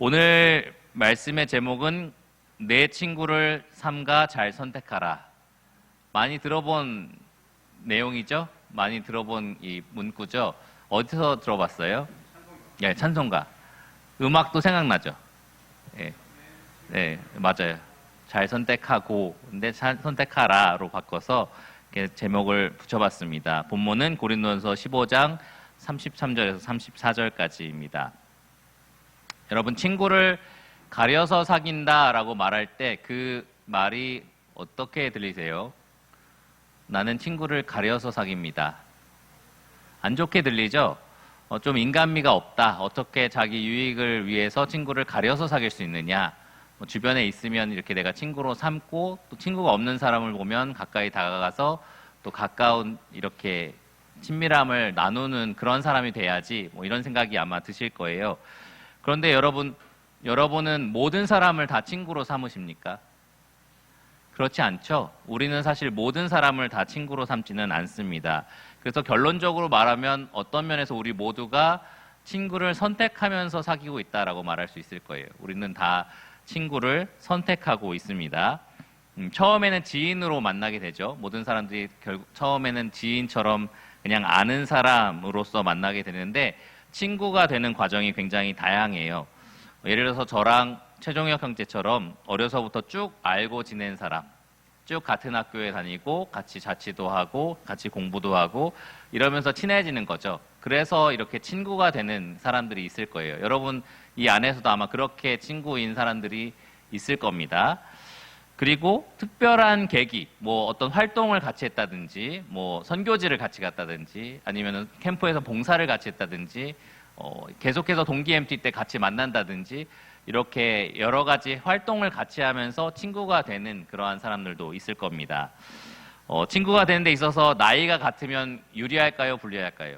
오늘 말씀의 제목은 내 친구를 삼가 잘 선택하라. 많이 들어본 내용이죠? 많이 들어본 이 문구죠? 어디서 들어봤어요? 예, 찬송가. 음악도 생각나죠? 예, 네, 맞아요. 잘 선택하고, 근데 잘 선택하라로 바꿔서 이렇게 제목을 붙여봤습니다. 본문은 고린도전서 15장 33절에서 34절까지입니다. 여러분, 친구를 가려서 사귄다라고 말할 때 그 말이 어떻게 들리세요? 나는 친구를 가려서 사깁니다. 안 좋게 들리죠? 좀 인간미가 없다. 어떻게 자기 유익을 위해서 친구를 가려서 사귈 수 있느냐? 주변에 있으면 이렇게 내가 친구로 삼고, 또 친구가 없는 사람을 보면 가까이 다가가서 또 가까운 이렇게 친밀함을 나누는 그런 사람이 돼야지, 이런 생각이 아마 드실 거예요. 그런데 여러분은 모든 사람을 다 친구로 삼으십니까? 그렇지 않죠? 우리는 사실 모든 사람을 다 친구로 삼지는 않습니다. 그래서 결론적으로 말하면 어떤 면에서 우리 모두가 친구를 선택하면서 사귀고 있다라고 말할 수 있을 거예요. 우리는 다 친구를 선택하고 있습니다. 처음에는 지인으로 만나게 되죠. 모든 사람들이 결국 처음에는 지인처럼 그냥 아는 사람으로서 만나게 되는데 친구가 되는 과정이 굉장히 다양해요. 예를 들어서 저랑 최종혁 형제처럼 어려서부터 쭉 알고 지낸 사람, 쭉 같은 학교에 다니고 같이 자취도 하고 같이 공부도 하고 이러면서 친해지는 거죠. 그래서 이렇게 친구가 되는 사람들이 있을 거예요. 여러분 이 안에서도 아마 그렇게 친구인 사람들이 있을 겁니다. 그리고 특별한 계기, 어떤 활동을 같이 했다든지, 선교지를 같이 갔다든지, 아니면 캠프에서 봉사를 같이 했다든지, 계속해서 동기 MT 때 같이 만난다든지, 이렇게 여러 가지 활동을 같이 하면서 친구가 되는 그러한 사람들도 있을 겁니다. 친구가 되는 데 있어서 나이가 같으면 유리할까요? 불리할까요?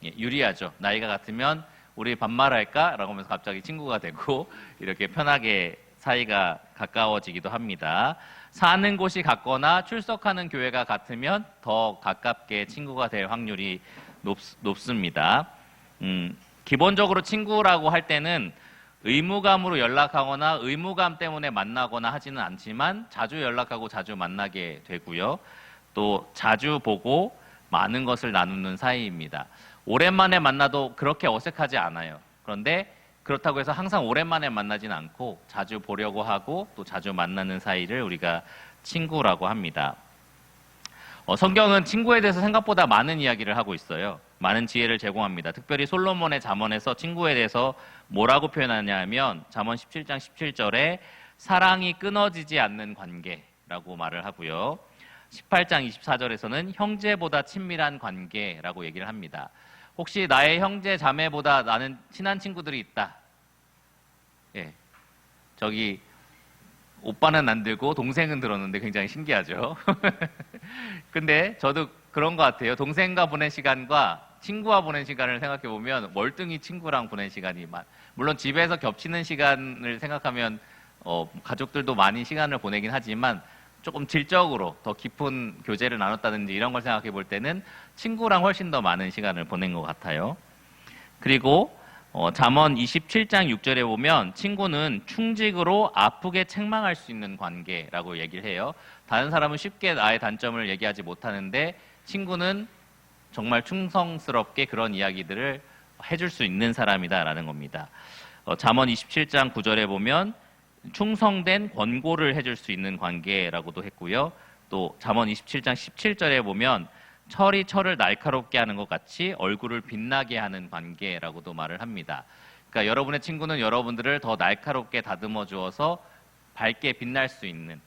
예, 유리하죠. 나이가 같으면 우리 반말할까? 라고 하면서 갑자기 친구가 되고, 이렇게 편하게 사이가 가까워지기도 합니다. 사는 곳이 같거나 출석하는 교회가 같으면 더 가깝게 친구가 될 확률이 높습니다. 기본적으로 친구라고 할 때는 의무감으로 연락하거나 의무감 때문에 만나거나 하지는 않지만 자주 연락하고 자주 만나게 되고요. 또 자주 보고 많은 것을 나누는 사이입니다. 오랜만에 만나도 그렇게 어색하지 않아요. 그런데 그렇다고 해서 항상 오랜만에 만나지는 않고 자주 보려고 하고 또 자주 만나는 사이를 우리가 친구라고 합니다. 성경은 친구에 대해서 생각보다 많은 이야기를 하고 있어요. 많은 지혜를 제공합니다. 특별히 솔로몬의 잠언에서 친구에 대해서 뭐라고 표현하냐면 잠언 17장 17절에 사랑이 끊어지지 않는 관계라고 말을 하고요. 18장 24절에서는 형제보다 친밀한 관계라고 얘기를 합니다. 혹시 나의 형제 자매보다 나는 친한 친구들이 있다. 예, 저기 오빠는 안 들고 동생은 들었는데 굉장히 신기하죠. 근데 저도 그런 것 같아요. 동생과 보낸 시간과 친구와 보낸 시간을 생각해 보면 월등히 친구랑 보낸 시간이 물론 집에서 겹치는 시간을 생각하면 가족들도 많이 시간을 보내긴 하지만 조금 질적으로 더 깊은 교제를 나눴다든지 이런 걸 생각해 볼 때는 친구랑 훨씬 더 많은 시간을 보낸 것 같아요. 그리고 잠언 27장 6절에 보면 친구는 충직으로 아프게 책망할 수 있는 관계라고 얘기를 해요. 다른 사람은 쉽게 나의 단점을 얘기하지 못하는데 친구는 정말 충성스럽게 그런 이야기들을 해줄 수 있는 사람이다라는 겁니다. 잠언 27장 9절에 보면 충성된 권고를 해줄 수 있는 관계라고도 했고요. 또 잠언 27장 17절에 보면 철이 철을 날카롭게 하는 것 같이 얼굴을 빛나게 하는 관계라고도 말을 합니다. 그러니까 여러분의 친구는 여러분들을 더 날카롭게 다듬어 주어서 밝게 빛날 수 있는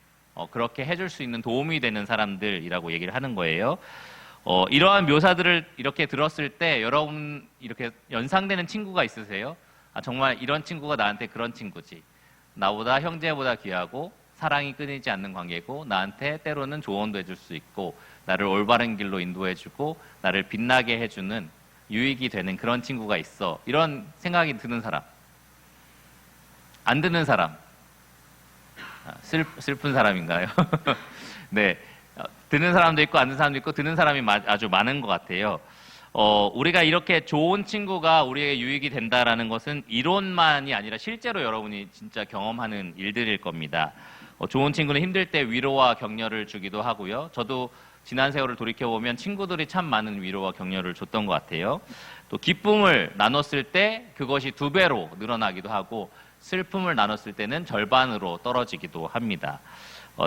그렇게 해줄 수 있는 도움이 되는 사람들이라고 얘기를 하는 거예요. 이러한 묘사들을 이렇게 들었을 때 여러분 이렇게 연상되는 친구가 있으세요? 정말 이런 친구가 나한테 그런 친구지. 나보다 형제보다 귀하고 사랑이 끊이지 않는 관계고 나한테 때로는 조언도 해줄 수 있고 나를 올바른 길로 인도해주고 나를 빛나게 해주는 유익이 되는 그런 친구가 있어. 이런 생각이 드는 사람. 안 드는 사람. 슬픈 사람인가요? 네. 드는 사람도 있고 안 드는 사람도 있고 드는 사람이 아주 많은 것 같아요. 우리가 이렇게 좋은 친구가 우리에게 유익이 된다라는 것은 이론만이 아니라 실제로 여러분이 진짜 경험하는 일들일 겁니다. 좋은 친구는 힘들 때 위로와 격려를 주기도 하고요. 저도 지난 세월을 돌이켜보면 친구들이 참 많은 위로와 격려를 줬던 것 같아요. 또 기쁨을 나눴을 때 그것이 2배로 늘어나기도 하고 슬픔을 나눴을 때는 절반으로 떨어지기도 합니다.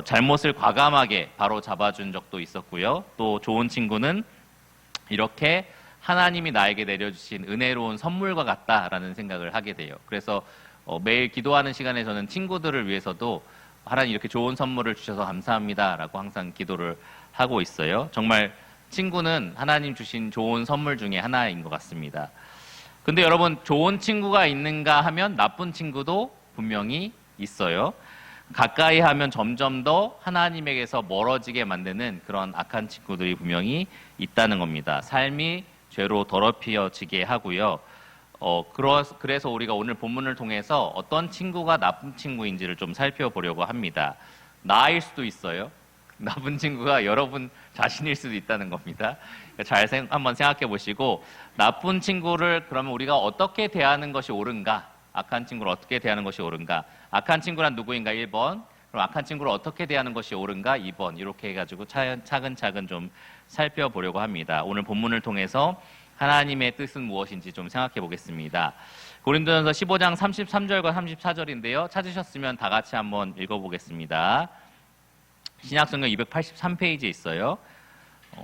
잘못을 과감하게 바로 잡아준 적도 있었고요. 또 좋은 친구는 이렇게 하나님이 나에게 내려주신 은혜로운 선물과 같다라는 생각을 하게 돼요. 그래서 매일 기도하는 시간에 저는 친구들을 위해서도 하나님 이렇게 좋은 선물을 주셔서 감사합니다라고 항상 기도를 하고 있어요. 정말 친구는 하나님 주신 좋은 선물 중에 하나인 것 같습니다. 근데 여러분, 좋은 친구가 있는가 하면 나쁜 친구도 분명히 있어요. 가까이 하면 점점 더 하나님에게서 멀어지게 만드는 그런 악한 친구들이 분명히 있다는 겁니다. 삶이 죄로 더럽혀지게 하고요. 그래서 우리가 오늘 본문을 통해서 어떤 친구가 나쁜 친구인지를 좀 살펴보려고 합니다. 나일 수도 있어요. 나쁜 친구가 여러분 자신일 수도 있다는 겁니다. 한번 생각해 보시고, 나쁜 친구를 그러면 우리가 어떻게 대하는 것이 옳은가? 악한 친구를 어떻게 대하는 것이 옳은가? 악한 친구란 누구인가? 1번. 그럼 악한 친구를 어떻게 대하는 것이 옳은가? 2번. 이렇게 해가지고 차근차근 좀 살펴보려고 합니다. 오늘 본문을 통해서 하나님의 뜻은 무엇인지 좀 생각해 보겠습니다. 고린도전서 15장 33절과 34절인데요. 찾으셨으면 다 같이 한번 읽어보겠습니다. 신약성경 283페이지에 있어요.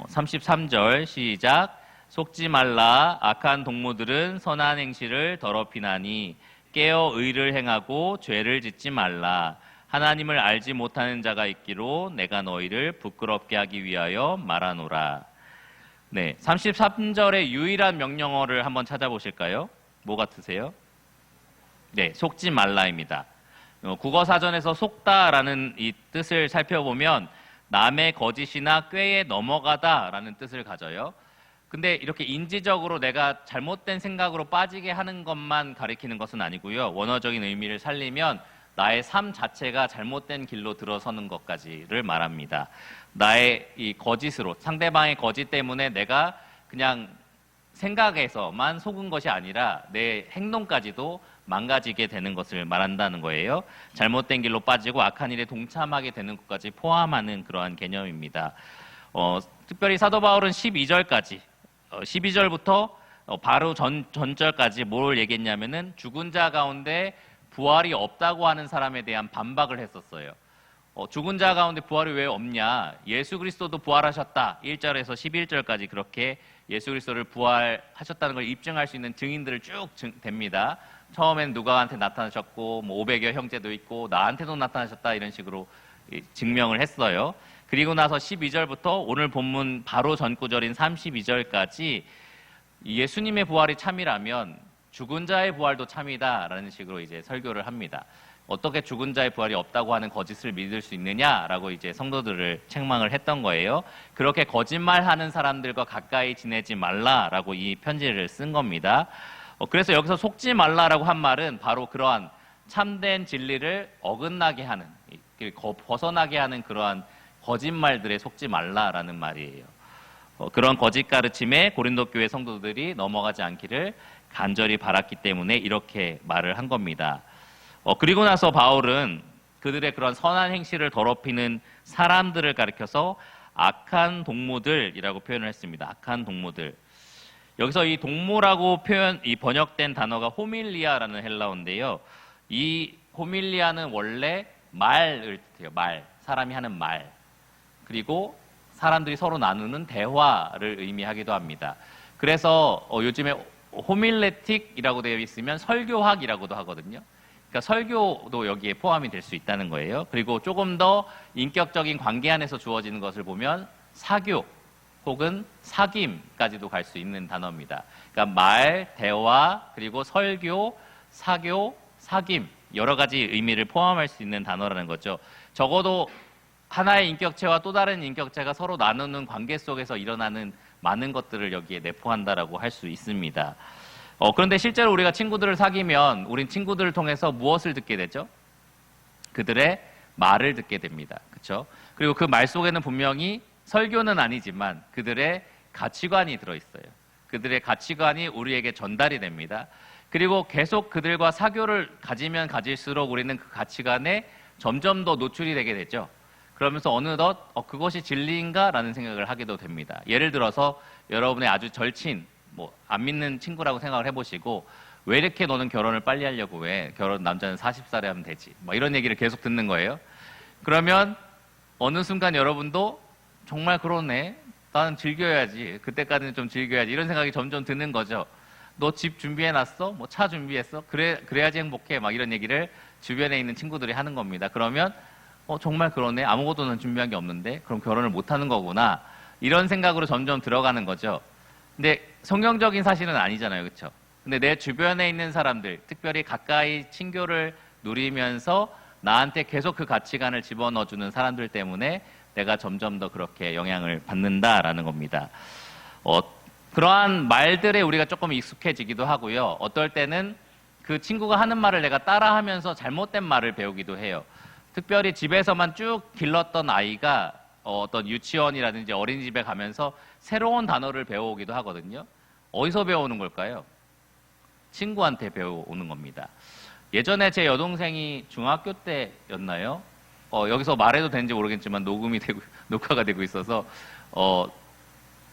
33절 시작. 속지 말라. 악한 동무들은 선한 행실을 더럽히나니 깨어 의를 행하고 죄를 짓지 말라. 하나님을 알지 못하는 자가 있기로 내가 너희를 부끄럽게 하기 위하여 말하노라. 네, 33절의 유일한 명령어를 한번 찾아보실까요? 뭐 같으세요? 네, 속지 말라입니다. 국어사전에서 속다라는 이 뜻을 살펴보면 남의 거짓이나 꾀에 넘어가다라는 뜻을 가져요. 근데 이렇게 인지적으로 내가 잘못된 생각으로 빠지게 하는 것만 가리키는 것은 아니고요. 원어적인 의미를 살리면 나의 삶 자체가 잘못된 길로 들어서는 것까지를 말합니다. 나의 이 거짓으로, 상대방의 거짓 때문에 내가 그냥 생각에서만 속은 것이 아니라 내 행동까지도 망가지게 되는 것을 말한다는 거예요. 잘못된 길로 빠지고 악한 일에 동참하게 되는 것까지 포함하는 그러한 개념입니다. 특별히 사도 바울은 12절까지 12절부터 바로 전절까지 뭘 얘기했냐면은 죽은 자 가운데 부활이 없다고 하는 사람에 대한 반박을 했었어요. 죽은 자 가운데 부활이 왜 없냐? 예수 그리스도도 부활하셨다. 1절에서 11절까지 그렇게 예수 그리스도를 부활하셨다는 걸 입증할 수 있는 증인들을 쭉 댑니다. 처음엔 누가한테 나타나셨고 500여 형제도 있고 나한테도 나타나셨다 이런 식으로 증명을 했어요. 그리고 나서 12절부터 오늘 본문 바로 전구절인 32절까지 예수님의 부활이 참이라면 죽은 자의 부활도 참이다라는 식으로 이제 설교를 합니다. 어떻게 죽은 자의 부활이 없다고 하는 거짓을 믿을 수 있느냐라고 이제 성도들을 책망을 했던 거예요. 그렇게 거짓말하는 사람들과 가까이 지내지 말라라고 이 편지를 쓴 겁니다. 그래서 여기서 속지 말라라고 한 말은 바로 그러한 참된 진리를 어긋나게 하는, 벗어나게 하는 그러한 거짓말들에 속지 말라라는 말이에요. 그런 거짓 가르침에 고린도 교회 성도들이 넘어가지 않기를 간절히 바랐기 때문에 이렇게 말을 한 겁니다. 그리고 나서 바울은 그들의 그런 선한 행실을 더럽히는 사람들을 가리켜서 악한 동무들이라고 표현을 했습니다. 악한 동무들. 여기서 이 동무라고 이 번역된 단어가 호밀리아라는 헬라어인데요. 이 호밀리아는 원래 말을 뜻해요. 말. 사람이 하는 말. 그리고 사람들이 서로 나누는 대화를 의미하기도 합니다. 그래서 요즘에 호밀레틱이라고 되어 있으면 설교학이라고도 하거든요. 그러니까 설교도 여기에 포함이 될 수 있다는 거예요. 그리고 조금 더 인격적인 관계 안에서 주어지는 것을 보면 사교 혹은 사귐까지도 갈 수 있는 단어입니다. 그러니까 말, 대화, 그리고 설교, 사교, 사귐 여러 가지 의미를 포함할 수 있는 단어라는 거죠. 적어도 하나의 인격체와 또 다른 인격체가 서로 나누는 관계 속에서 일어나는 많은 것들을 여기에 내포한다라고 할 수 있습니다. 그런데 실제로 우리가 친구들을 사귀면 우린 친구들을 통해서 무엇을 듣게 되죠? 그들의 말을 듣게 됩니다. 그렇죠? 그리고 그 말 속에는 분명히 설교는 아니지만 그들의 가치관이 들어있어요. 그들의 가치관이 우리에게 전달이 됩니다. 그리고 계속 그들과 사교를 가지면 가질수록 우리는 그 가치관에 점점 더 노출이 되게 되죠. 그러면서 어느덧 그것이 진리인가? 라는 생각을 하게도 됩니다. 예를 들어서 여러분의 아주 절친, 안 믿는 친구라고 생각을 해보시고 왜 이렇게 너는 결혼을 빨리 하려고 해? 남자는 40살에 하면 되지. 이런 얘기를 계속 듣는 거예요. 그러면 어느 순간 여러분도 정말 그러네. 나는 즐겨야지. 그때까지는 좀 즐겨야지. 이런 생각이 점점 드는 거죠. 너 집 준비해놨어? 차 준비했어? 그래야지 행복해. 이런 얘기를 주변에 있는 친구들이 하는 겁니다. 그러면 정말 그러네. 아무것도 준비한 게 없는데 그럼 결혼을 못 하는 거구나. 이런 생각으로 점점 들어가는 거죠. 근데 성경적인 사실은 아니잖아요. 그렇죠? 근데 내 주변에 있는 사람들, 특별히 가까이 친교를 누리면서 나한테 계속 그 가치관을 집어넣어주는 사람들 때문에 내가 점점 더 그렇게 영향을 받는다라는 겁니다. 그러한 말들에 우리가 조금 익숙해지기도 하고요. 어떨 때는 그 친구가 하는 말을 내가 따라하면서 잘못된 말을 배우기도 해요. 특별히 집에서만 쭉 길렀던 아이가 어떤 유치원이라든지 어린이집에 가면서 새로운 단어를 배워오기도 하거든요. 어디서 배워오는 걸까요? 친구한테 배워오는 겁니다. 예전에 제 여동생이 중학교 때였나요? 여기서 말해도 되는지 모르겠지만 녹화가 되고 있어서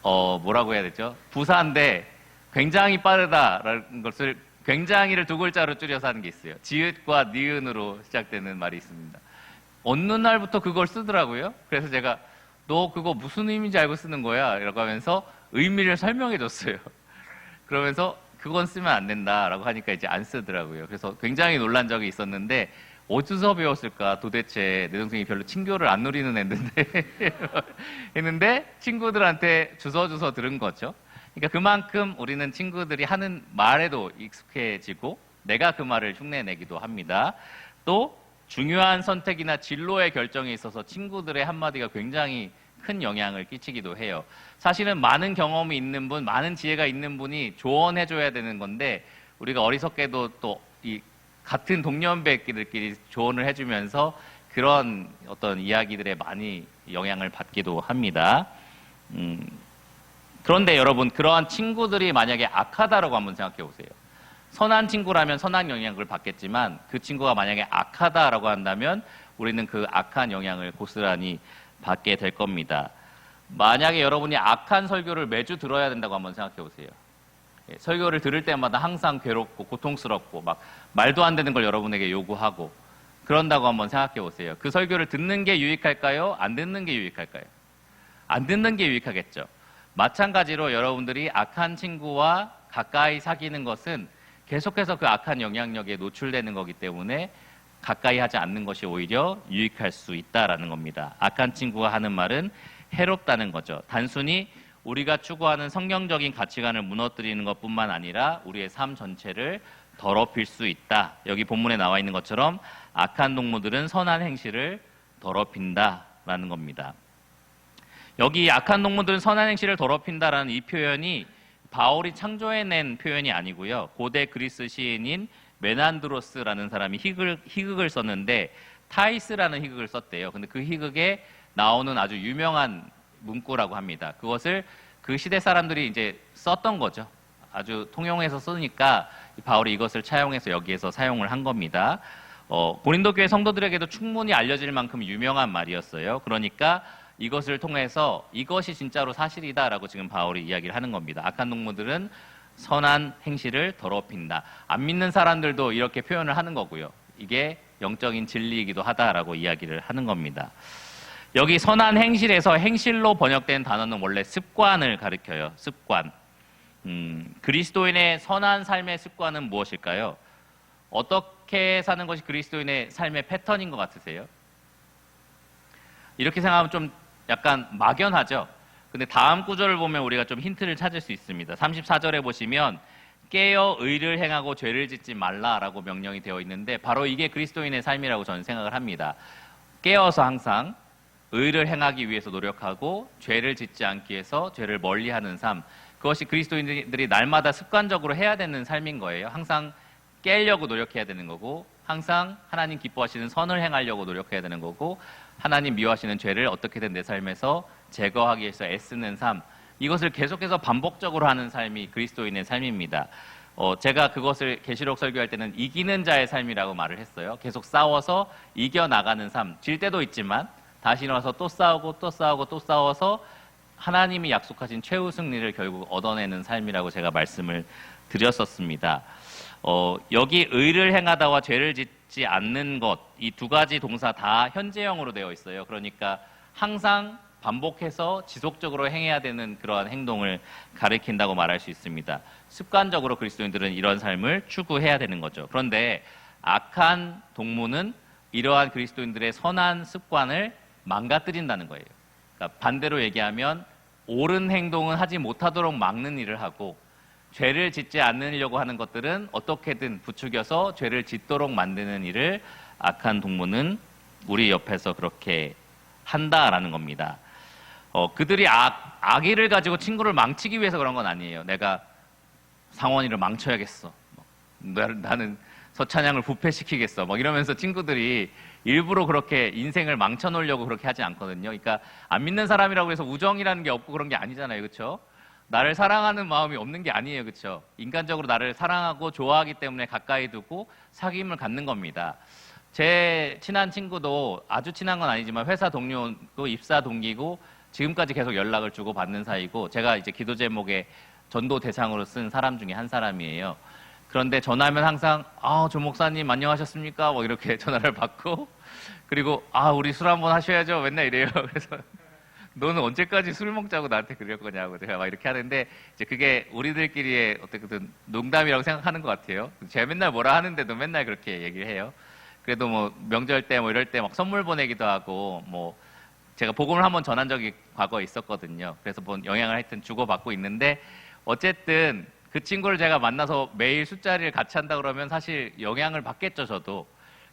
뭐라고 해야 되죠? 부사인데 굉장히 빠르다라는 것을 굉장히를 두 글자로 줄여서 하는 게 있어요. 지읒과 니은으로 시작되는 말이 있습니다. 어느 날부터 그걸 쓰더라고요. 그래서 제가 너 그거 무슨 의미인지 알고 쓰는 거야? 라고 하면서 의미를 설명해 줬어요. 그러면서 그건 쓰면 안 된다라고 하니까 이제 안 쓰더라고요. 그래서 굉장히 놀란 적이 있었는데 어디서 배웠을까? 도대체 내 동생이 별로 친교를 안 누리는 애인데 했는데 친구들한테 주워 들은 거죠. 그러니까 그만큼 우리는 친구들이 하는 말에도 익숙해지고 내가 그 말을 흉내내기도 합니다. 또 중요한 선택이나 진로의 결정에 있어서 친구들의 한마디가 굉장히 큰 영향을 끼치기도 해요. 사실은 많은 경험이 있는 분, 많은 지혜가 있는 분이 조언해줘야 되는 건데 우리가 어리석게도 또 이 같은 동년배끼리끼리 조언을 해주면서 그런 어떤 이야기들에 많이 영향을 받기도 합니다. 그런데 여러분, 그러한 친구들이 만약에 악하다라고 한번 생각해 보세요. 선한 친구라면 선한 영향을 받겠지만 그 친구가 만약에 악하다라고 한다면 우리는 그 악한 영향을 고스란히 받게 될 겁니다. 만약에 여러분이 악한 설교를 매주 들어야 된다고 한번 생각해 보세요. 설교를 들을 때마다 항상 괴롭고 고통스럽고 말도 안 되는 걸 여러분에게 요구하고 그런다고 한번 생각해 보세요. 그 설교를 듣는 게 유익할까요? 안 듣는 게 유익할까요? 안 듣는 게 유익하겠죠. 마찬가지로 여러분들이 악한 친구와 가까이 사귀는 것은 계속해서 그 악한 영향력에 노출되는 거기 때문에 가까이 하지 않는 것이 오히려 유익할 수 있다라는 겁니다. 악한 친구가 하는 말은 해롭다는 거죠. 단순히 우리가 추구하는 성경적인 가치관을 무너뜨리는 것뿐만 아니라 우리의 삶 전체를 더럽힐 수 있다. 여기 본문에 나와 있는 것처럼 악한 동무들은 선한 행실을 더럽힌다라는 겁니다. 여기 악한 동무들은 선한 행실을 더럽힌다라는 이 표현이 바울이 창조해낸 표현이 아니고요. 고대 그리스 시인인 메난드로스라는 사람이 희극을 썼는데 타이스라는 희극을 썼대요. 근데 그 희극에 나오는 아주 유명한 문구라고 합니다. 그것을 그 시대 사람들이 이제 썼던 거죠. 아주 통용해서 쓰니까 바울이 이것을 차용해서 여기에서 사용을 한 겁니다. 고린도 교회 성도들에게도 충분히 알려질 만큼 유명한 말이었어요. 그러니까 이것을 통해서 이것이 진짜로 사실이다라고 지금 바울이 이야기를 하는 겁니다. 악한 동무들은 선한 행실을 더럽힌다. 안 믿는 사람들도 이렇게 표현을 하는 거고요. 이게 영적인 진리이기도 하다라고 이야기를 하는 겁니다. 여기 선한 행실에서 행실로 번역된 단어는 원래 습관을 가리켜요. 습관. 그리스도인의 선한 삶의 습관은 무엇일까요? 어떻게 사는 것이 그리스도인의 삶의 패턴인 것 같으세요? 이렇게 생각하면 좀 약간 막연하죠? 근데 다음 구절을 보면 우리가 좀 힌트를 찾을 수 있습니다. 34절에 보시면 깨어 의를 행하고 죄를 짓지 말라라고 명령이 되어 있는데 바로 이게 그리스도인의 삶이라고 저는 생각을 합니다. 깨어서 항상 의를 행하기 위해서 노력하고 죄를 짓지 않기 위해서 죄를 멀리하는 삶, 그것이 그리스도인들이 날마다 습관적으로 해야 되는 삶인 거예요. 항상 깨려고 노력해야 되는 거고 항상 하나님 기뻐하시는 선을 행하려고 노력해야 되는 거고 하나님 미워하시는 죄를 어떻게든 내 삶에서 제거하기 위해서 애쓰는 삶, 이것을 계속해서 반복적으로 하는 삶이 그리스도인의 삶입니다. 제가 그것을 계시록 설교할 때는 이기는 자의 삶이라고 말을 했어요. 계속 싸워서 이겨나가는 삶. 질 때도 있지만 다시 일어나서 또 싸우고 또 싸우고 또 싸워서 하나님이 약속하신 최후 승리를 결국 얻어내는 삶이라고 제가 말씀을 드렸었습니다. 여기 의를 행하다와 죄를 짓지 않는 것, 이 두 가지 동사 다 현재형으로 되어 있어요. 그러니까 항상 반복해서 지속적으로 행해야 되는 그러한 행동을 가리킨다고 말할 수 있습니다. 습관적으로 그리스도인들은 이런 삶을 추구해야 되는 거죠. 그런데 악한 동무는 이러한 그리스도인들의 선한 습관을 망가뜨린다는 거예요. 그러니까 반대로 얘기하면 옳은 행동은 하지 못하도록 막는 일을 하고 죄를 짓지 않으려고 하는 것들은 어떻게든 부추겨서 죄를 짓도록 만드는 일을 악한 동무는 우리 옆에서 그렇게 한다라는 겁니다. 그들이 악의를 가지고 친구를 망치기 위해서 그런 건 아니에요. 내가 상원이를 망쳐야겠어. 나는 서찬양을 부패시키겠어. 이러면서 친구들이 일부러 그렇게 인생을 망쳐놓으려고 그렇게 하지 않거든요. 그러니까 안 믿는 사람이라고 해서 우정이라는 게 없고 그런 게 아니잖아요. 그렇죠? 나를 사랑하는 마음이 없는 게 아니에요. 그렇죠? 인간적으로 나를 사랑하고 좋아하기 때문에 가까이 두고 사귐을 갖는 겁니다. 제 친한 친구도 아주 친한 건 아니지만 회사 동료고 입사 동기고 지금까지 계속 연락을 주고 받는 사이고 제가 이제 기도 제목에 전도 대상으로 쓴 사람 중에 한 사람이에요. 그런데 전화하면 항상 조 목사님 안녕하셨습니까? 이렇게 전화를 받고 그리고 우리 술 한번 하셔야죠. 맨날 이래요. 그래서 너는 언제까지 술 먹자고 나한테 그럴 거냐고 제가 막 이렇게 하는데 이제 그게 우리들끼리의 어떻게든 농담이라고 생각하는 것 같아요. 제가 맨날 뭐라 하는데도 맨날 그렇게 얘기를 해요. 그래도 명절 때 이럴 때 막 선물 보내기도 하고 제가 복음을 한번 전한 적이 과거에 있었거든요. 그래서 영향을 하여튼 주고받고 있는데 어쨌든 그 친구를 제가 만나서 매일 술자리를 같이 한다 그러면 사실 영향을 받겠죠, 저도.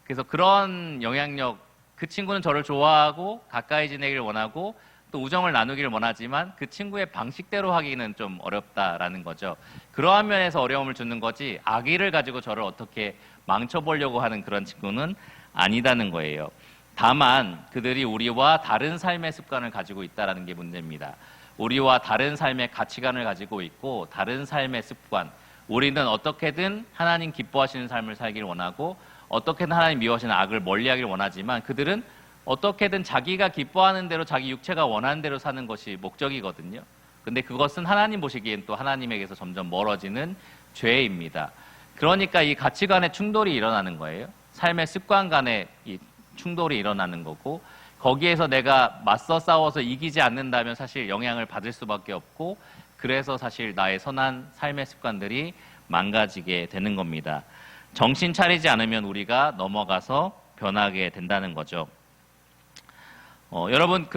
그래서 그런 영향력, 그 친구는 저를 좋아하고 가까이 지내기를 원하고 또 우정을 나누기를 원하지만 그 친구의 방식대로 하기는 좀 어렵다라는 거죠. 그러한 면에서 어려움을 주는 거지 악의를 가지고 저를 어떻게 망쳐보려고 하는 그런 친구는 아니다는 거예요. 다만 그들이 우리와 다른 삶의 습관을 가지고 있다는 게 문제입니다. 우리와 다른 삶의 가치관을 가지고 있고 다른 삶의 습관, 우리는 어떻게든 하나님 기뻐하시는 삶을 살기를 원하고 어떻게든 하나님 미워하시는 악을 멀리하기를 원하지만 그들은 어떻게든 자기가 기뻐하는 대로 자기 육체가 원하는 대로 사는 것이 목적이거든요. 근데 그것은 하나님 보시기엔 또 하나님에게서 점점 멀어지는 죄입니다. 그러니까 이 가치관의 충돌이 일어나는 거예요. 삶의 습관 간의 이 충돌이 일어나는 거고 거기에서 내가 맞서 싸워서 이기지 않는다면 사실 영향을 받을 수밖에 없고 그래서 사실 나의 선한 삶의 습관들이 망가지게 되는 겁니다. 정신 차리지 않으면 우리가 넘어가서 변하게 된다는 거죠. 여러분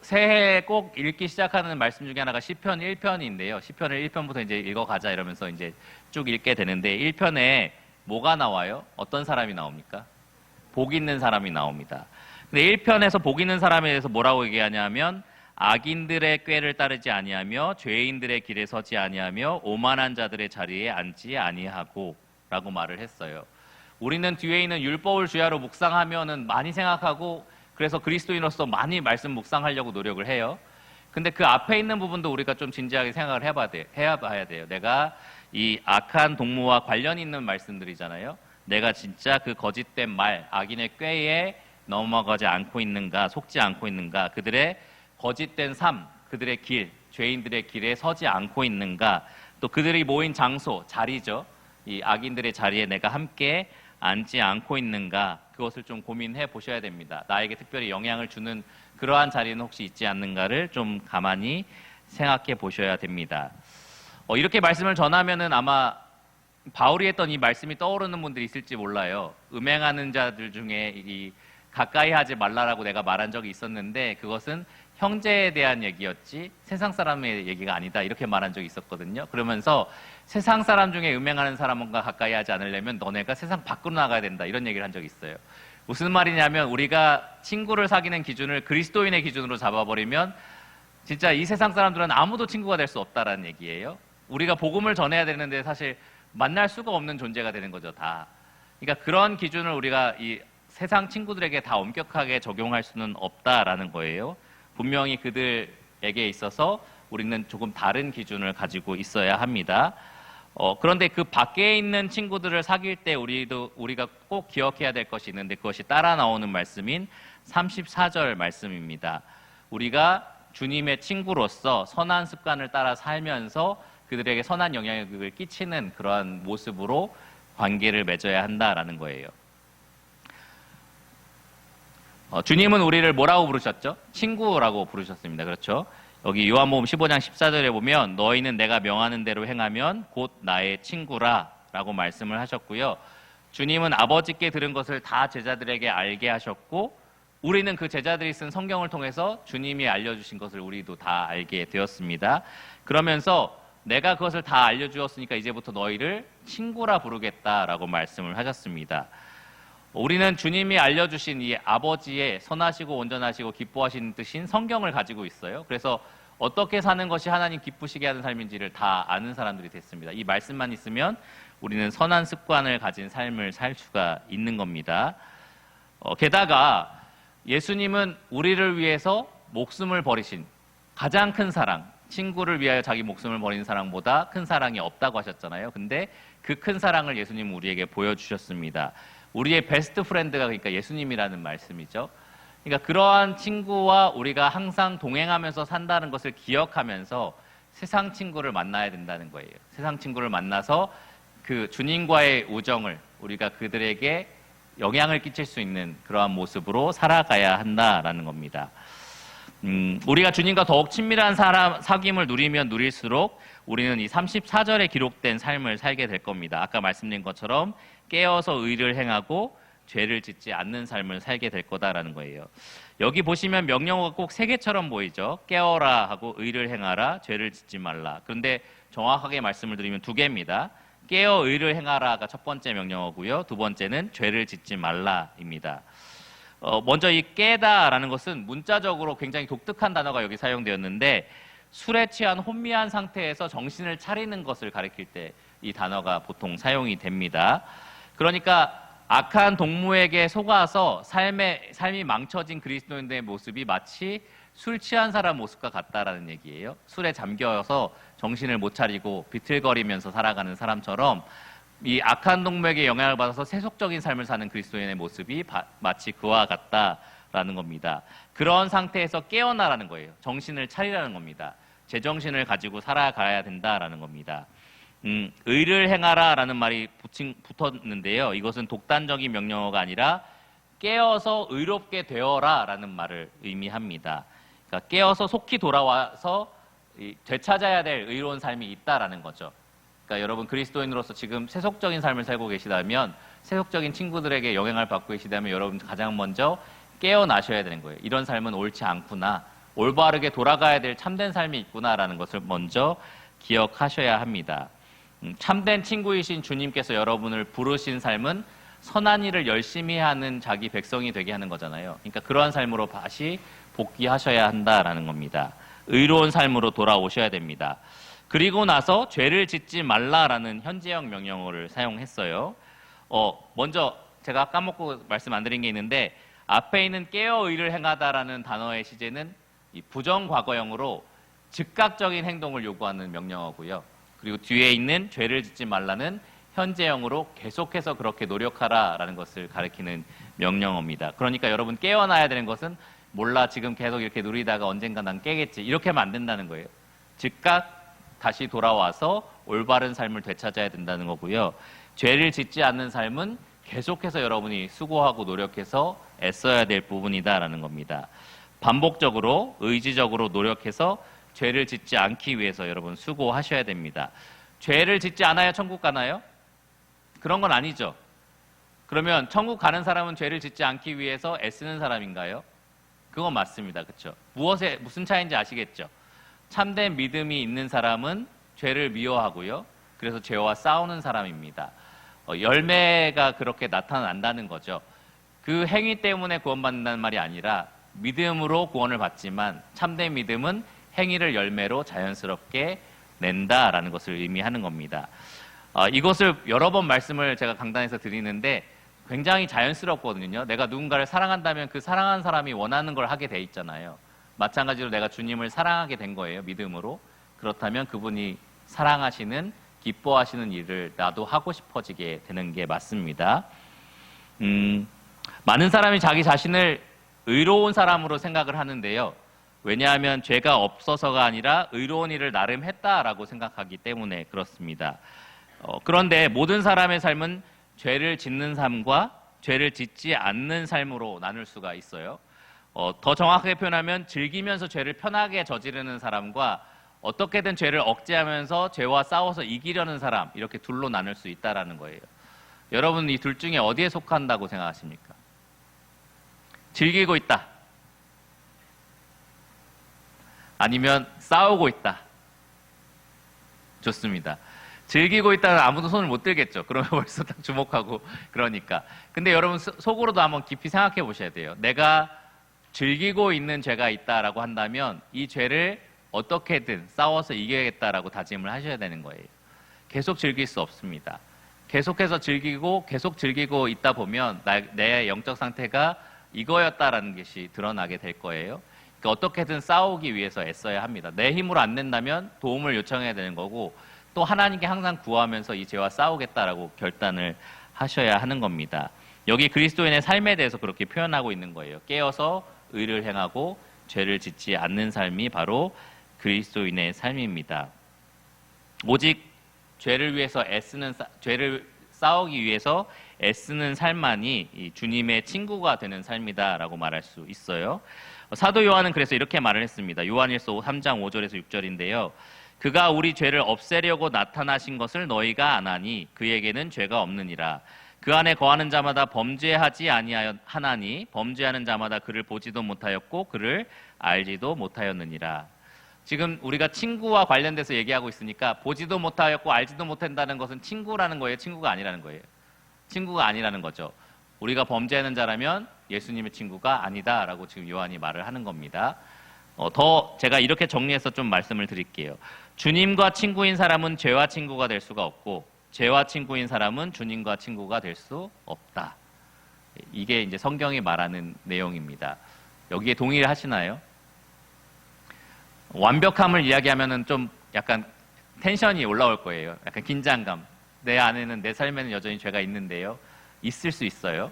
새해 꼭 읽기 시작하는 말씀 중에 하나가 시편 1편인데요. 시편을 1편부터 이제 읽어가자 이러면서 이제 쭉 읽게 되는데 1편에 뭐가 나와요? 어떤 사람이 나옵니까? 복 있는 사람이 나옵니다. 근데 1편에서 복 있는 사람에 대해서 뭐라고 얘기하냐면 악인들의 꾀를 따르지 아니하며 죄인들의 길에 서지 아니하며 오만한 자들의 자리에 앉지 아니하고 라고 말을 했어요. 우리는 뒤에 있는 율법을 주야로 묵상하면은 많이 생각하고 그래서 그리스도인으로서 많이 말씀 묵상하려고 노력을 해요. 근데 그 앞에 있는 부분도 우리가 좀 진지하게 생각을 해봐야 돼요. 내가 이 악한 동무와 관련 있는 말씀들이잖아요. 내가 진짜 그 거짓된 말, 악인의 꾀에 넘어가지 않고 있는가, 속지 않고 있는가, 그들의 거짓된 삶, 그들의 길, 죄인들의 길에 서지 않고 있는가, 또 그들이 모인 장소, 자리죠. 이 악인들의 자리에 내가 함께 앉지 않고 있는가, 그것을 좀 고민해 보셔야 됩니다. 나에게 특별히 영향을 주는 그러한 자리는 혹시 있지 않는가를 좀 가만히 생각해 보셔야 됩니다. 이렇게 말씀을 전하면은 아마 바울이 했던 이 말씀이 떠오르는 분들이 있을지 몰라요. 음행하는 자들 중에 이 가까이 하지 말라라고 내가 말한 적이 있었는데 그것은 형제에 대한 얘기였지 세상 사람의 얘기가 아니다 이렇게 말한 적이 있었거든요. 그러면서 세상 사람 중에 음행하는 사람과 가까이 하지 않으려면 너네가 세상 밖으로 나가야 된다 이런 얘기를 한 적이 있어요. 무슨 말이냐면 우리가 친구를 사귀는 기준을 그리스도인의 기준으로 잡아버리면 진짜 이 세상 사람들은 아무도 친구가 될 수 없다라는 얘기예요. 우리가 복음을 전해야 되는데 사실 만날 수가 없는 존재가 되는 거죠, 다. 그러니까 그런 기준을 우리가 이 세상 친구들에게 다 엄격하게 적용할 수는 없다라는 거예요. 분명히 그들에게 있어서 우리는 조금 다른 기준을 가지고 있어야 합니다. 그런데 그 밖에 있는 친구들을 사귈 때 우리가 꼭 기억해야 될 것이 있는데 그것이 따라 나오는 말씀인 34절 말씀입니다. 우리가 주님의 친구로서 선한 습관을 따라 살면서 그들에게 선한 영향력을 끼치는 그러한 모습으로 관계를 맺어야 한다라는 거예요. 주님은 우리를 뭐라고 부르셨죠? 친구라고 부르셨습니다. 그렇죠? 여기 요한복음 15장 14절에 보면 너희는 내가 명하는 대로 행하면 곧 나의 친구라 라고 말씀을 하셨고요. 주님은 아버지께 들은 것을 다 제자들에게 알게 하셨고 우리는 그 제자들이 쓴 성경을 통해서 주님이 알려주신 것을 우리도 다 알게 되었습니다. 그러면서 내가 그것을 다 알려주었으니까 이제부터 너희를 친구라 부르겠다라고 말씀을 하셨습니다. 우리는 주님이 알려주신 이 아버지의 선하시고 온전하시고 기뻐하시는 뜻인 성경을 가지고 있어요. 그래서 어떻게 사는 것이 하나님 기쁘시게 하는 삶인지를 다 아는 사람들이 됐습니다. 이 말씀만 있으면 우리는 선한 습관을 가진 삶을 살 수가 있는 겁니다. 게다가 예수님은 우리를 위해서 목숨을 버리신 가장 큰 사랑, 친구를 위하여 자기 목숨을 버리는 사랑보다 큰 사랑이 없다고 하셨잖아요. 근데 그 큰 사랑을 예수님은 우리에게 보여주셨습니다. 우리의 베스트 프렌드가 그러니까 예수님이라는 말씀이죠. 그러니까 그러한 친구와 우리가 항상 동행하면서 산다는 것을 기억하면서 세상 친구를 만나야 된다는 거예요. 세상 친구를 만나서 그 주님과의 우정을 우리가 그들에게 영향을 끼칠 수 있는 그러한 모습으로 살아가야 한다라는 겁니다. 우리가 주님과 더욱 친밀한 사귐을 누리면 누릴수록 우리는 이 34절에 기록된 삶을 살게 될 겁니다. 아까 말씀드린 것처럼 깨어서 의를 행하고 죄를 짓지 않는 삶을 살게 될 거다라는 거예요. 여기 보시면 명령어가 꼭 세 개처럼 보이죠. 깨어라 하고 의를 행하라, 죄를 짓지 말라. 그런데 정확하게 말씀을 드리면 두 개입니다. 깨어 의를 행하라가 첫 번째 명령어고요. 두 번째는 죄를 짓지 말라입니다. 먼저 이 깨다라는 것은 문자적으로 굉장히 독특한 단어가 여기 사용되었는데 술에 취한 혼미한 상태에서 정신을 차리는 것을 가리킬 때 이 단어가 보통 사용이 됩니다. 그러니까 악한 동무에게 속아서 삶이 망쳐진 그리스도인들의 모습이 마치 술 취한 사람 모습과 같다라는 얘기예요. 술에 잠겨서 정신을 못 차리고 비틀거리면서 살아가는 사람처럼 이 악한 동무에게 영향을 받아서 세속적인 삶을 사는 그리스도인의 모습이 마치 그와 같다라는 겁니다. 그런 상태에서 깨어나라는 거예요. 정신을 차리라는 겁니다. 제정신을 가지고 살아가야 된다라는 겁니다. 의를 행하라라는 말이 붙었는데요. 이것은 독단적인 명령어가 아니라 깨어서 의롭게 되어라라는 말을 의미합니다. 그러니까 깨어서 속히 돌아와서 되찾아야 될 의로운 삶이 있다라는 거죠. 그러니까 여러분 그리스도인으로서 지금 세속적인 삶을 살고 계시다면 세속적인 친구들에게 영향을 받고 계시다면 여러분 가장 먼저 깨어나셔야 되는 거예요. 이런 삶은 옳지 않구나. 올바르게 돌아가야 될 참된 삶이 있구나라는 것을 먼저 기억하셔야 합니다. 참된 친구이신 주님께서 여러분을 부르신 삶은 선한 일을 열심히 하는 자기 백성이 되게 하는 거잖아요. 그러니까 그러한 삶으로 다시 복귀하셔야 한다라는 겁니다. 의로운 삶으로 돌아오셔야 됩니다. 그리고 나서 죄를 짓지 말라라는 현재형 명령어를 사용했어요. 먼저 제가 까먹고 말씀 안 드린 게 있는데 앞에 있는 깨어 의를 행하다라는 단어의 시제는 이 부정과거형으로 즉각적인 행동을 요구하는 명령어고요. 그리고 뒤에 있는 죄를 짓지 말라는 현재형으로 계속해서 그렇게 노력하라라는 것을 가리키는 명령어입니다. 그러니까 여러분 깨어나야 되는 것은 몰라 지금 계속 이렇게 누리다가 언젠가 난 깨겠지 이렇게 하면 안 된다는 거예요. 즉각 다시 돌아와서 올바른 삶을 되찾아야 된다는 거고요. 죄를 짓지 않는 삶은 계속해서 여러분이 수고하고 노력해서 애써야 될 부분이다라는 겁니다. 반복적으로 의지적으로 노력해서 죄를 짓지 않기 위해서 여러분 수고하셔야 됩니다. 죄를 짓지 않아야 천국 가나요? 그런 건 아니죠. 그러면 천국 가는 사람은 죄를 짓지 않기 위해서 애쓰는 사람인가요? 그건 맞습니다. 그렇죠? 무슨 차이인지 아시겠죠? 참된 믿음이 있는 사람은 죄를 미워하고요. 그래서 죄와 싸우는 사람입니다. 열매가 그렇게 나타난다는 거죠. 그 행위 때문에 구원받는다는 말이 아니라 믿음으로 구원을 받지만 참된 믿음은 행위를 열매로 자연스럽게 낸다라는 것을 의미하는 겁니다. 이것을 여러 번 말씀을 제가 강단에서 드리는데 굉장히 자연스럽거든요. 내가 누군가를 사랑한다면 그 사랑하는 사람이 원하는 걸 하게 돼 있잖아요. 마찬가지로 내가 주님을 사랑하게 된 거예요. 믿음으로. 그렇다면 그분이 사랑하시는, 기뻐하시는 일을 나도 하고 싶어지게 되는 게 맞습니다. 많은 사람이 자기 자신을 의로운 사람으로 생각을 하는데요. 왜냐하면 죄가 없어서가 아니라 의로운 일을 나름 했다라고 생각하기 때문에 그렇습니다. 그런데 모든 사람의 삶은 죄를 짓는 삶과 죄를 짓지 않는 삶으로 나눌 수가 있어요. 더 정확하게 표현하면 즐기면서 죄를 편하게 저지르는 사람과 어떻게든 죄를 억제하면서 죄와 싸워서 이기려는 사람, 이렇게 둘로 나눌 수 있다는 거예요. 여러분, 이 둘 중에 어디에 속한다고 생각하십니까? 즐기고 있다. 아니면 싸우고 있다. 좋습니다. 즐기고 있다는 아무도 손을 못 들겠죠. 그러면 벌써 딱 주목하고 그러니까. 근데 여러분 속으로도 한번 깊이 생각해 보셔야 돼요. 내가 즐기고 있는 죄가 있다라고 한다면 이 죄를 어떻게든 싸워서 이겨야겠다라고 다짐을 하셔야 되는 거예요. 계속 즐길 수 없습니다. 계속해서 즐기고 계속 즐기고 있다 보면 내 영적 상태가 이거였다라는 것이 드러나게 될 거예요. 그러니까 어떻게든 싸우기 위해서 애써야 합니다. 내 힘으로 안 된다면 도움을 요청해야 되는 거고 또 하나님께 항상 구하면서 이 죄와 싸우겠다라고 결단을 하셔야 하는 겁니다. 여기 그리스도인의 삶에 대해서 그렇게 표현하고 있는 거예요. 깨어서 의를 행하고 죄를 짓지 않는 삶이 바로 그리스도인의 삶입니다. 오직 죄를 싸우기 위해서 애쓰는 삶만이 이 주님의 친구가 되는 삶이다라고 말할 수 있어요. 사도 요한은 그래서 이렇게 말을 했습니다. 요한일서 3장 5절에서 6절인데요. 그가 우리 죄를 없애려고 나타나신 것을 너희가 아나니 그에게는 죄가 없느니라. 그 안에 거하는 자마다 범죄하지 아니하나니 범죄하는 자마다 그를 보지도 못하였고 그를 알지도 못하였느니라. 지금 우리가 친구와 관련돼서 얘기하고 있으니까 보지도 못하였고 알지도 못한다는 것은 친구라는 거예요? 친구가 아니라는 거예요? 친구가 아니라는 거죠. 우리가 범죄하는 자라면 예수님의 친구가 아니다라고 지금 요한이 말을 하는 겁니다. 더 제가 이렇게 정리해서 좀 말씀을 드릴게요. 주님과 친구인 사람은 죄와 친구가 될 수가 없고 죄와 친구인 사람은 주님과 친구가 될 수 없다. 이게 이제 성경이 말하는 내용입니다. 여기에 동의를 하시나요? 완벽함을 이야기하면은 좀 약간 텐션이 올라올 거예요. 약간 긴장감. 내 안에는, 내 삶에는 여전히 죄가 있는데요. 있을 수 있어요.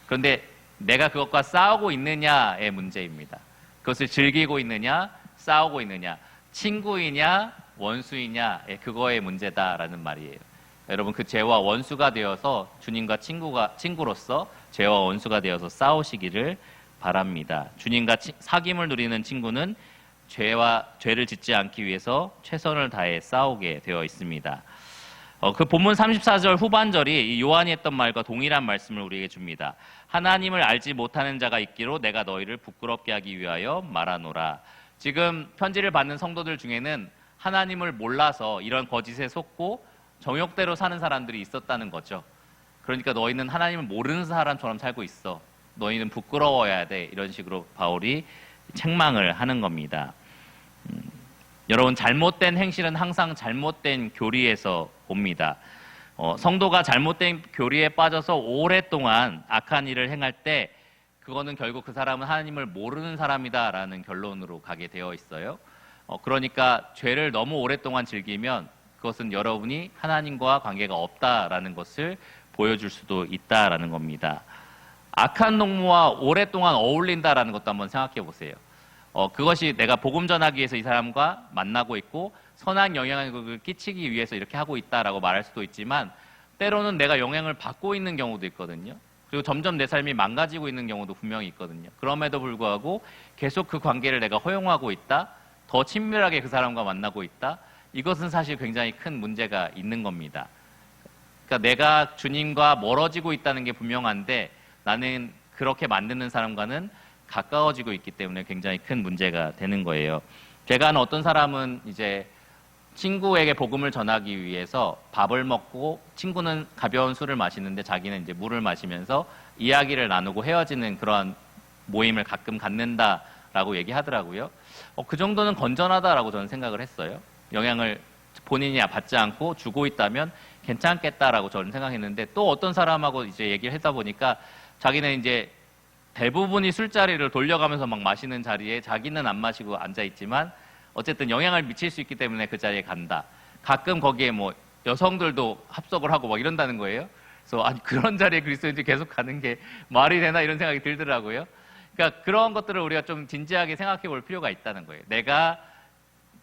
그런데 내가 그것과 싸우고 있느냐의 문제입니다. 그것을 즐기고 있느냐, 싸우고 있느냐, 친구이냐, 원수이냐, 그거의 문제다라는 말이에요. 여러분, 그 죄와 원수가 되어서 주님과 친구로서 죄와 원수가 되어서 싸우시기를 바랍니다. 주님과 사귐을 누리는 친구는 죄를 짓지 않기 위해서 최선을 다해 싸우게 되어 있습니다. 그 본문 34절 후반절이 요한이 했던 말과 동일한 말씀을 우리에게 줍니다. 하나님을 알지 못하는 자가 있기로 내가 너희를 부끄럽게 하기 위하여 말하노라. 지금 편지를 받는 성도들 중에는 하나님을 몰라서 이런 거짓에 속고 정욕대로 사는 사람들이 있었다는 거죠. 그러니까 너희는 하나님을 모르는 사람처럼 살고 있어. 너희는 부끄러워야 돼. 이런 식으로 바울이 책망을 하는 겁니다. 여러분, 잘못된 행실은 항상 잘못된 교리에서 옵니다. 성도가 잘못된 교리에 빠져서 오랫동안 악한 일을 행할 때 그거는 결국 그 사람은 하나님을 모르는 사람이다라는 결론으로 가게 되어 있어요. 그러니까 죄를 너무 오랫동안 즐기면 그것은 여러분이 하나님과 관계가 없다라는 것을 보여줄 수도 있다라는 겁니다. 악한 농무와 오랫동안 어울린다라는 것도 한번 생각해 보세요. 그것이 내가 복음 전하기 위해서 이 사람과 만나고 있고 선한 영향을 끼치기 위해서 이렇게 하고 있다라고 말할 수도 있지만 때로는 내가 영향을 받고 있는 경우도 있거든요. 그리고 점점 내 삶이 망가지고 있는 경우도 분명히 있거든요. 그럼에도 불구하고 계속 그 관계를 내가 허용하고 있다, 더 친밀하게 그 사람과 만나고 있다, 이것은 사실 굉장히 큰 문제가 있는 겁니다. 그러니까 내가 주님과 멀어지고 있다는 게 분명한데 나는 그렇게 만드는 사람과는 가까워지고 있기 때문에 굉장히 큰 문제가 되는 거예요. 제가 아는 어떤 사람은 이제 친구에게 복음을 전하기 위해서 밥을 먹고 친구는 가벼운 술을 마시는데 자기는 이제 물을 마시면서 이야기를 나누고 헤어지는 그러한 모임을 가끔 갖는다라고 얘기하더라고요. 그 정도는 건전하다라고 저는 생각을 했어요. 영향을 본인이 받지 않고 주고 있다면 괜찮겠다라고 저는 생각했는데 또 어떤 사람하고 이제 얘기를 하다 보니까 자기는 이제 대부분이 술자리를 돌려가면서 막 마시는 자리에 자기는 안 마시고 앉아 있지만 어쨌든 영향을 미칠 수 있기 때문에 그 자리에 간다. 가끔 거기에 뭐 여성들도 합석을 하고 막 이런다는 거예요. 그래서 아니 그런 자리에 그리스도인들이 계속 가는 게 말이 되나 이런 생각이 들더라고요. 그러니까 그런 것들을 우리가 좀 진지하게 생각해 볼 필요가 있다는 거예요. 내가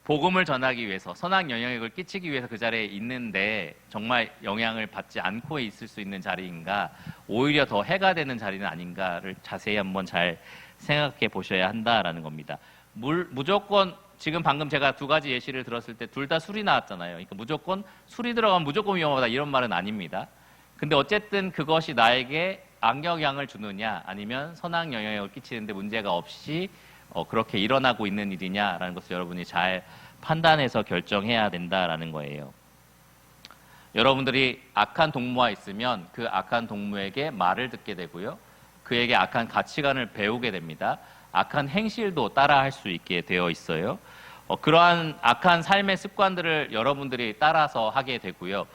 복음을 전하기 위해서 선악 영향력을 끼치기 위해서 그 자리에 있는데 정말 영향을 받지 않고 있을 수 있는 자리인가, 오히려 더 해가 되는 자리는 아닌가를 자세히 한번 잘 생각해 보셔야 한다라는 겁니다. 무조건 지금 방금 제가 두 가지 예시를 들었을 때 둘 다 술이 나왔잖아요. 그러니까 무조건 술이 들어가면 무조건 위험하다 이런 말은 아닙니다. 근데 어쨌든 그것이 나에게 악영향을 주느냐 아니면 선악 영향을 끼치는데 문제가 없이 그렇게 일어나고 있는 일이냐라는 것을 여러분이 잘 판단해서 결정해야 된다라는 거예요. 여러분들이 악한 동무와 있으면 그 악한 동무에게 말을 듣게 되고요. 그에게 악한 가치관을 배우게 됩니다. 악한 행실도 따라할 수 있게 되어 있어요. 그러한 악한 삶의 습관들을 여러분들이 따라서 하게 되고요.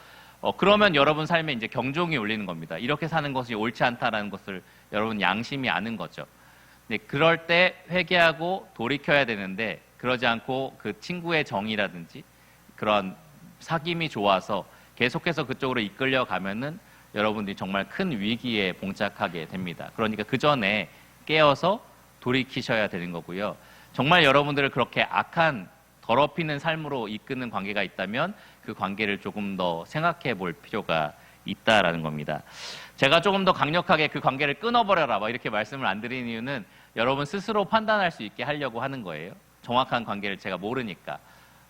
그러면 여러분 삶에 이제 경종이 울리는 겁니다. 이렇게 사는 것이 옳지 않다라는 것을 여러분 양심이 아는 거죠. 네, 그럴 때 회개하고 돌이켜야 되는데 그러지 않고 그 친구의 정이라든지 그런 사귐이 좋아서 계속해서 그쪽으로 이끌려 가면은 여러분들이 정말 큰 위기에 봉착하게 됩니다. 그러니까 그 전에 깨어서 돌이키셔야 되는 거고요. 정말 여러분들을 그렇게 악한 더럽히는 삶으로 이끄는 관계가 있다면 그 관계를 조금 더 생각해 볼 필요가 있다라는 겁니다. 제가 조금 더 강력하게 그 관계를 끊어버려라 막 이렇게 말씀을 안 드리는 이유는 여러분 스스로 판단할 수 있게 하려고 하는 거예요. 정확한 관계를 제가 모르니까.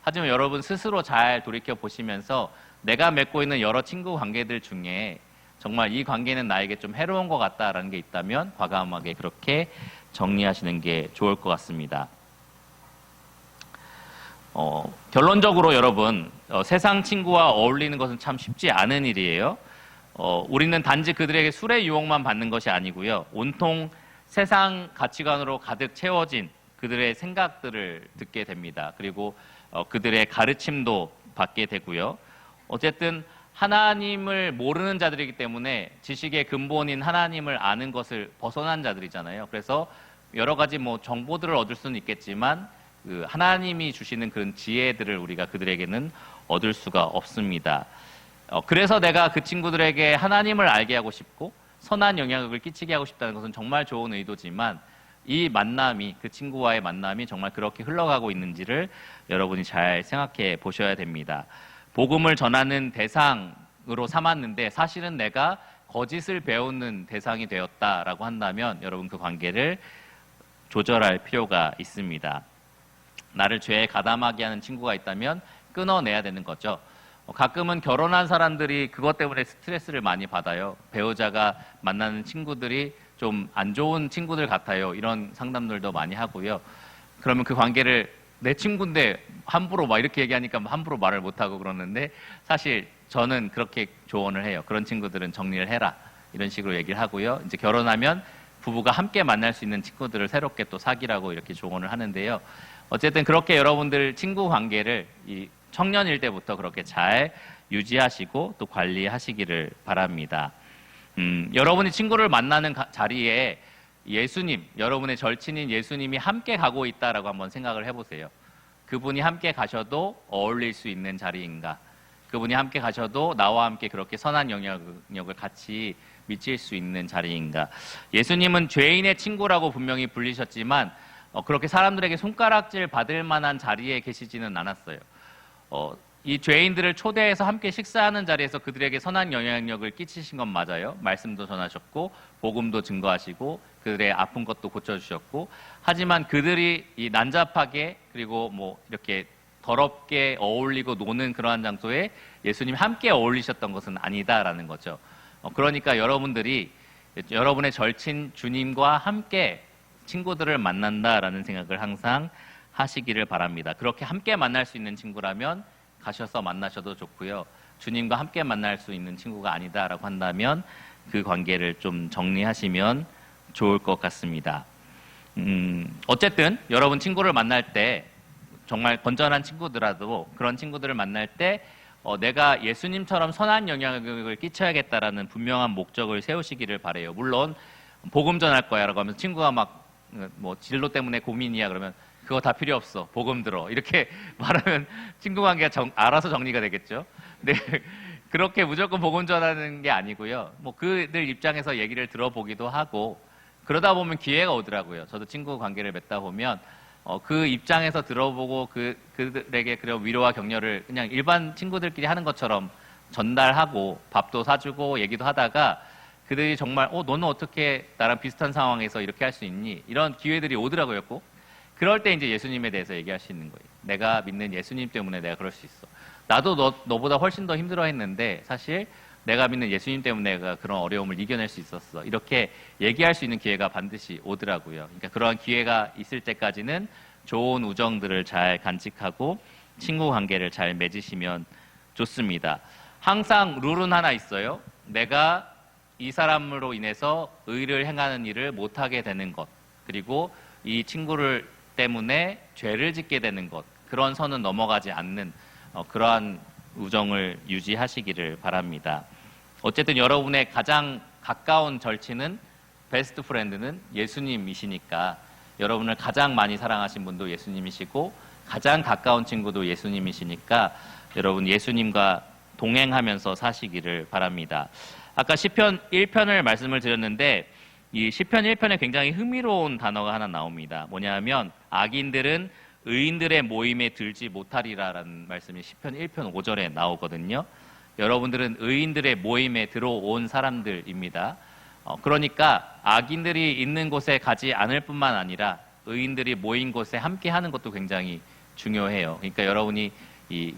하지만 여러분 스스로 잘 돌이켜 보시면서 내가 맺고 있는 여러 친구 관계들 중에 정말 이 관계는 나에게 좀 해로운 것 같다라는 게 있다면 과감하게 그렇게 정리하시는 게 좋을 것 같습니다. 결론적으로 여러분 세상 친구와 어울리는 것은 참 쉽지 않은 일이에요. 우리는 단지 그들에게 술의 유혹만 받는 것이 아니고요. 온통 세상 가치관으로 가득 채워진 그들의 생각들을 듣게 됩니다. 그리고 그들의 가르침도 받게 되고요. 어쨌든 하나님을 모르는 자들이기 때문에 지식의 근본인 하나님을 아는 것을 벗어난 자들이잖아요. 그래서 여러 가지 뭐 정보들을 얻을 수는 있겠지만 그 하나님이 주시는 그런 지혜들을 우리가 그들에게는 얻을 수가 없습니다. 그래서 내가 그 친구들에게 하나님을 알게 하고 싶고 선한 영향력을 끼치게 하고 싶다는 것은 정말 좋은 의도지만 이 만남이, 그 친구와의 만남이 정말 그렇게 흘러가고 있는지를 여러분이 잘 생각해 보셔야 됩니다. 복음을 전하는 대상으로 삼았는데 사실은 내가 거짓을 배우는 대상이 되었다라고 한다면 여러분 그 관계를 조절할 필요가 있습니다. 나를 죄에 가담하게 하는 친구가 있다면 끊어내야 되는 거죠. 가끔은 결혼한 사람들이 그것 때문에 스트레스를 많이 받아요. 배우자가 만나는 친구들이 좀 안 좋은 친구들 같아요. 이런 상담들도 많이 하고요. 그러면 그 관계를 내 친구인데 함부로 막 이렇게 얘기하니까 함부로 말을 못하고 그러는데 사실 저는 그렇게 조언을 해요. 그런 친구들은 정리를 해라. 이런 식으로 얘기를 하고요. 이제 결혼하면 부부가 함께 만날 수 있는 친구들을 새롭게 또 사귀라고 이렇게 조언을 하는데요. 어쨌든 그렇게 여러분들 친구 관계를 이 청년일 때부터 그렇게 잘 유지하시고 또 관리하시기를 바랍니다. 여러분이 친구를 만나는 자리에 예수님, 여러분의 절친인 예수님이 함께 가고 있다라고 한번 생각을 해보세요. 그분이 함께 가셔도 어울릴 수 있는 자리인가? 그분이 함께 가셔도 나와 함께 그렇게 선한 영향력을 같이 미칠 수 있는 자리인가? 예수님은 죄인의 친구라고 분명히 불리셨지만 그렇게 사람들에게 손가락질 받을 만한 자리에 계시지는 않았어요. 이 죄인들을 초대해서 함께 식사하는 자리에서 그들에게 선한 영향력을 끼치신 건 맞아요. 말씀도 전하셨고 복음도 증거하시고 그들의 아픈 것도 고쳐주셨고 하지만 그들이 이 난잡하게 그리고 뭐 이렇게 더럽게 어울리고 노는 그러한 장소에 예수님 함께 어울리셨던 것은 아니다라는 거죠. 그러니까 여러분들이 여러분의 절친 주님과 함께 친구들을 만난다라는 생각을 항상 하시기를 바랍니다. 그렇게 함께 만날 수 있는 친구라면 가셔서 만나셔도 좋고요. 주님과 함께 만날 수 있는 친구가 아니다라고 한다면 그 관계를 좀 정리하시면 좋을 것 같습니다. 어쨌든 여러분 친구를 만날 때 정말 건전한 친구들라도 그런 친구들을 만날 때 내가 예수님처럼 선한 영향력을 끼쳐야겠다라는 분명한 목적을 세우시기를 바라요. 물론 복음 전할 거야라고 하면서 친구가 막 뭐 진로 때문에 고민이야 그러면 그거 다 필요 없어. 복음 들어. 이렇게 말하면 친구 관계가 알아서 정리가 되겠죠. 근데 그렇게 무조건 복음 전하는 게 아니고요. 뭐 그들 입장에서 얘기를 들어보기도 하고 그러다 보면 기회가 오더라고요. 저도 친구 관계를 맺다 보면 그 입장에서 들어보고 그들에게 그런 위로와 격려를 그냥 일반 친구들끼리 하는 것처럼 전달하고 밥도 사주고 얘기도 하다가 그들이 정말 너는 어떻게 나랑 비슷한 상황에서 이렇게 할 수 있니? 이런 기회들이 오더라고요. 꼭. 그럴 때 이제 예수님에 대해서 얘기할 수 있는 거예요. 내가 믿는 예수님 때문에 내가 그럴 수 있어. 나도 너보다 훨씬 더 힘들어 했는데 사실 내가 믿는 예수님 때문에 내가 그런 어려움을 이겨낼 수 있었어. 이렇게 얘기할 수 있는 기회가 반드시 오더라고요. 그러니까 그러한 기회가 있을 때까지는 좋은 우정들을 잘 간직하고 친구 관계를 잘 맺으시면 좋습니다. 항상 룰은 하나 있어요. 내가 이 사람으로 인해서 의를 행하는 일을 못하게 되는 것, 그리고 이 친구를 때문에 죄를 짓게 되는 것, 그런 선은 넘어가지 않는 그러한 우정을 유지하시기를 바랍니다. 어쨌든 여러분의 가장 가까운 절친은, 베스트 프렌드는 예수님이시니까 여러분을 가장 많이 사랑하신 분도 예수님이시고 가장 가까운 친구도 예수님이시니까 여러분 예수님과 동행하면서 사시기를 바랍니다. 아까 시편 1편을 말씀을 드렸는데 이 시편 1편에 굉장히 흥미로운 단어가 하나 나옵니다. 뭐냐면 악인들은 의인들의 모임에 들지 못하리라라는 말씀이 시편 1편 5절에 나오거든요. 여러분들은 의인들의 모임에 들어온 사람들입니다. 그러니까 악인들이 있는 곳에 가지 않을 뿐만 아니라 의인들이 모인 곳에 함께 하는 것도 굉장히 중요해요. 그러니까 여러분이 이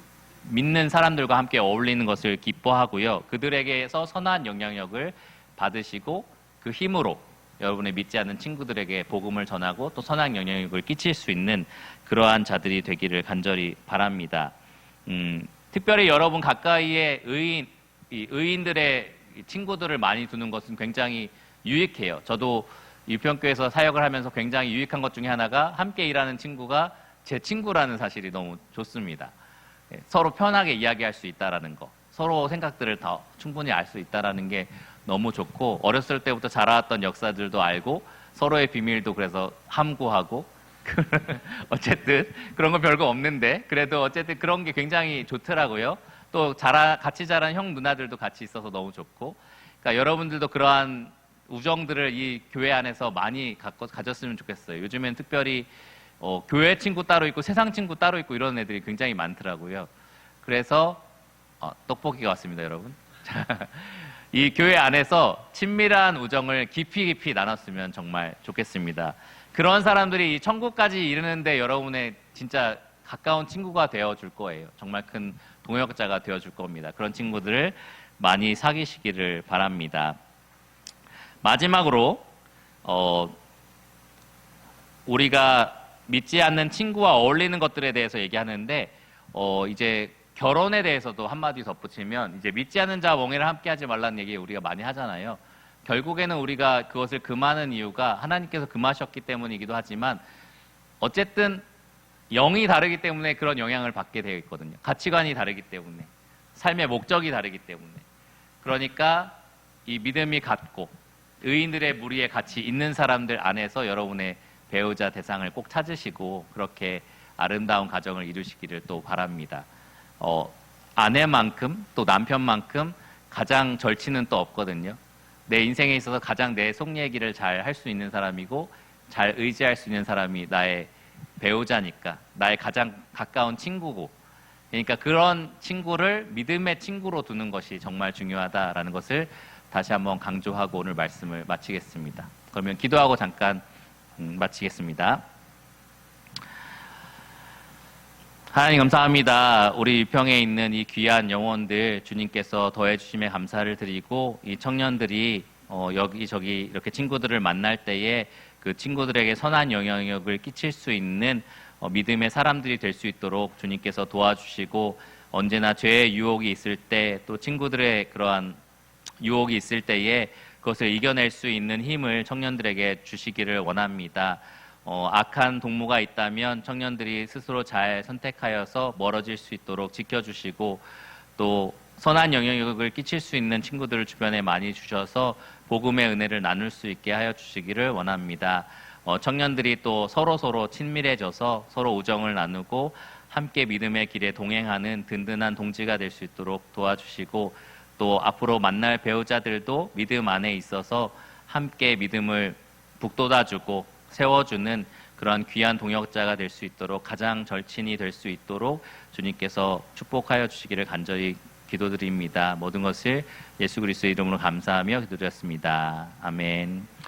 믿는 사람들과 함께 어울리는 것을 기뻐하고요. 그들에게서 선한 영향력을 받으시고 그 힘으로 여러분의 믿지 않는 친구들에게 복음을 전하고 또 선한 영향력을 끼칠 수 있는 그러한 자들이 되기를 간절히 바랍니다. 특별히 여러분 가까이에 의인들의 친구들을 많이 두는 것은 굉장히 유익해요. 저도 유평교에서 사역을 하면서 굉장히 유익한 것 중에 하나가 함께 일하는 친구가 제 친구라는 사실이 너무 좋습니다. 서로 편하게 이야기할 수 있다라는 거, 서로 생각들을 더 충분히 알 수 있다라는 게 너무 좋고 어렸을 때부터 자라왔던 역사들도 알고 서로의 비밀도 그래서 함구하고 어쨌든 그런 거 별거 없는데 그래도 어쨌든 그런 게 굉장히 좋더라고요. 또 같이 자란 형 누나들도 같이 있어서 너무 좋고 그러니까 여러분들도 그러한 우정들을 이 교회 안에서 많이 가졌으면 좋겠어요. 요즘엔 특별히 교회 친구 따로 있고 세상 친구 따로 있고 이런 애들이 굉장히 많더라고요. 그래서 떡볶이가 왔습니다, 여러분. 이 교회 안에서 친밀한 우정을 깊이 나눴으면 정말 좋겠습니다. 그런 사람들이 천국까지 이르는데 여러분의 진짜 가까운 친구가 되어줄 거예요. 정말 큰 동역자가 되어줄 겁니다. 그런 친구들을 많이 사귀시기를 바랍니다. 마지막으로 우리가 믿지 않는 친구와 어울리는 것들에 대해서 얘기하는데 이제 결혼에 대해서도 한마디 덧붙이면 이제 믿지 않는 자와 멍에를 함께하지 말라는 얘기 우리가 많이 하잖아요. 결국에는 우리가 그것을 금하는 이유가 하나님께서 금하셨기 때문이기도 하지만 어쨌든 영이 다르기 때문에 그런 영향을 받게 되어 있거든요. 가치관이 다르기 때문에 삶의 목적이 다르기 때문에 그러니까 이 믿음이 같고 의인들의 무리에 같이 있는 사람들 안에서 여러분의 배우자 대상을 꼭 찾으시고 그렇게 아름다운 가정을 이루시기를 또 바랍니다. 아내만큼 또 남편만큼 가장 절친은 또 없거든요. 내 인생에 있어서 가장 내 속 얘기를 잘 할 수 있는 사람이고 잘 의지할 수 있는 사람이 나의 배우자니까 나의 가장 가까운 친구고 그러니까 그런 친구를 믿음의 친구로 두는 것이 정말 중요하다라는 것을 다시 한번 강조하고 오늘 말씀을 마치겠습니다. 그러면 기도하고 잠깐 마치겠습니다. 하나님 감사합니다. 우리 유평에 있는 이 귀한 영혼들 주님께서 더해 주심에 감사를 드리고 이 청년들이 여기저기 이렇게 친구들을 만날 때에 그 친구들에게 선한 영향력을 끼칠 수 있는 믿음의 사람들이 될 수 있도록 주님께서 도와주시고 언제나 죄의 유혹이 있을 때 또 친구들의 그러한 유혹이 있을 때에 그것을 이겨낼 수 있는 힘을 청년들에게 주시기를 원합니다. 악한 동무가 있다면 청년들이 스스로 잘 선택하여서 멀어질 수 있도록 지켜주시고 또 선한 영향력을 끼칠 수 있는 친구들을 주변에 많이 주셔서 복음의 은혜를 나눌 수 있게 하여 주시기를 원합니다. 청년들이 또 서로 친밀해져서 서로 우정을 나누고 함께 믿음의 길에 동행하는 든든한 동지가 될 수 있도록 도와주시고, 또 앞으로 만날 배우자들도 믿음 안에 있어서 함께 믿음을 북돋아주고 세워주는 그런 귀한 동역자가 될 수 있도록, 가장 절친이 될 수 있도록 주님께서 축복하여 주시기를 간절히 기도드립니다. 모든 것을 예수 그리스도의 이름으로 감사하며 기도드렸습니다. 아멘.